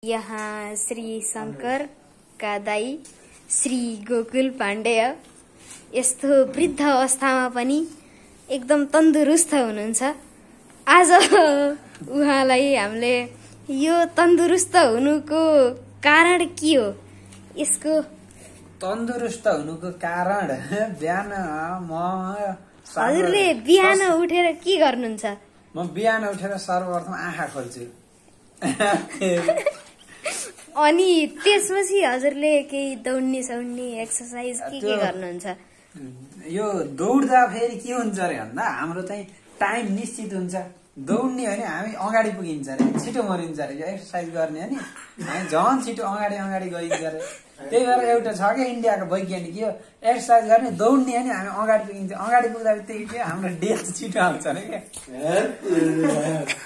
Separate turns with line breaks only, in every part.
यहाँ श्री शंकर का दाई श्री गोकुल पाण्डेय यस्तो वृद्ध अवस्थामा पनि एकदम तन्दुरुस्त हुनुहुन्छ। आज उहाँलाई हामीले यो तन्दुरुस्त हुनुको कारण के हो? यसको
तन्दुरुस्त हुनुको कारण बिहान
हजुरले बिहान उठेर के गर्नुहुन्छ?
म बिहान उठेर सर्वप्रथम आँखा खोल्छु।
अनि त्यसपछि हजुरले केही दौड्ने सौड्ने एक्सर्साइज के गर्नुहुन्छ?
यो दौड्दा फेरि के हुन्छ अरे भन्दा हाम्रो चाहिँ टाइम निश्चित हुन्छ। दौड्ने हो भने हामी अगाडि पुगिन्छ अरे, छिटो मरिन्छ अरे। यो एक्सर्साइज गर्ने हो नि हामी झन् छिटो अगाडि गइन्छ अरे। त्यही भएर एउटा छ क्या इन्डियाको वैज्ञानिक, यो एक्सर्साइज गर्ने दौड्ने हो नि हामी अगाडि पुगिन्छ। अगाडि पुग्दा त्यही के हाम्रो डेथ छिटो आउँछ अरे क्या,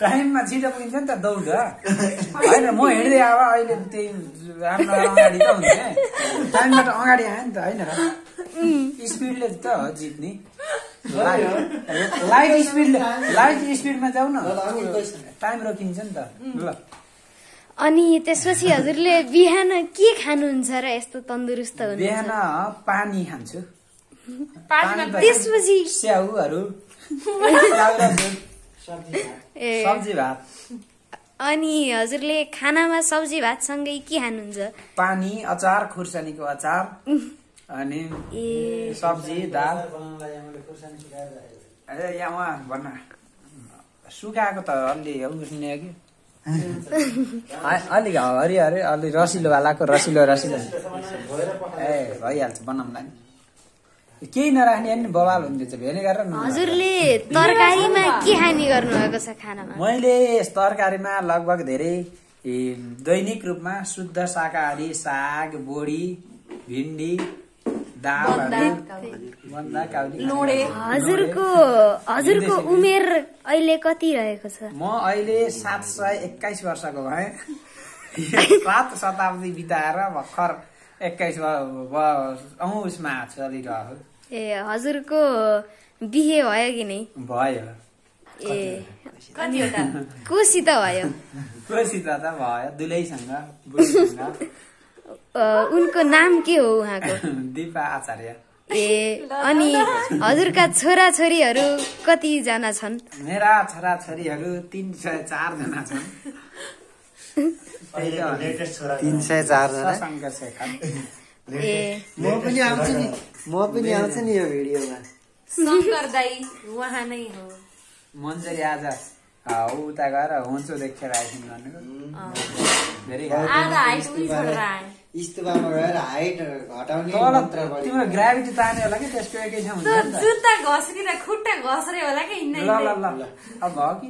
टाइममा छिटो पुगिन्छ नि त दौड होइन। म हिँड्दै अब अहिले त्यही राम्रो अगाडि त हुन्छ, टाइमबाट अगाडि आयो नि त होइन र। स्पिडले त हो जित्ने, लाइट स्पिडमा जाऊ न, टाइम रोकिन्छ नि त। ल
अनि त्यसपछि हजुरले बिहान के खानुहुन्छ र यस्तो तन्दुरुस्त हुनुहुन्छ?
बिहान पानी खान्छु,
त्यसपछि
स्याउहरू, सब्जी भात।
अनि हजुरले खानामा सब्जी भातसँगै के खानुहुन्छ?
पानी, अचार, खुर्सानीको अचार, अनि सब्जी दाल। यहाँ उहाँ भन्न सुकाएको त अलि उठ्ने हो कि अलिक हरियो अलि रसिलो वालाको रसिलो ए भइहाल्छ, बनाउँला नि। केही नराख्ने नि बवाल हुन्थ्यो भेनेगार।
हजुरले तरकारीमा के हानि गर्नुभएको छ खानामा?
मैले तरकारीमा लगभग धेरै दैनिक रूपमा शुद्ध शाकाहारी साग, बोडी, भिन्डी, दाल,
हजुरको उमेर अहिले कति रहेको छ?
म अहिले 721 वर्षको भएँ। 7 शताब्दी बिताएर भर्खर 21 उसमा चलिरहेको।
ए हजुरको बिहे भयो कि नै?
भयो।
ए कतिवटा कोसित भयो?
कोसित त भयो, दुलैसँग।
उनको नाम के हो उहाँको?
दिपा आचार्य।
ए अनि हजुरका छोरा छोरीहरू कतिजना छन्?
मेरा छोरा छोरीहरू 304 जना छन्।
304 जना।
ए
म पनि आउँछु नि यो भिडियोमा।
शंकर दाई उहाँ नै हो।
मन्जरी आज उता गएर होन्चो देखेर आइसिन् भनेको। धेरै
इस्तुबामा गएर हाइट घटाउने
मन्त्र बढी। तिम्रो ग्राभिटी तान्यो होला कि त्यसको एकै ठाउँ हुन्छ नि त।
जुत्ता घस्री र खुट्टा घस्रे होला कि
ल अब भयो कि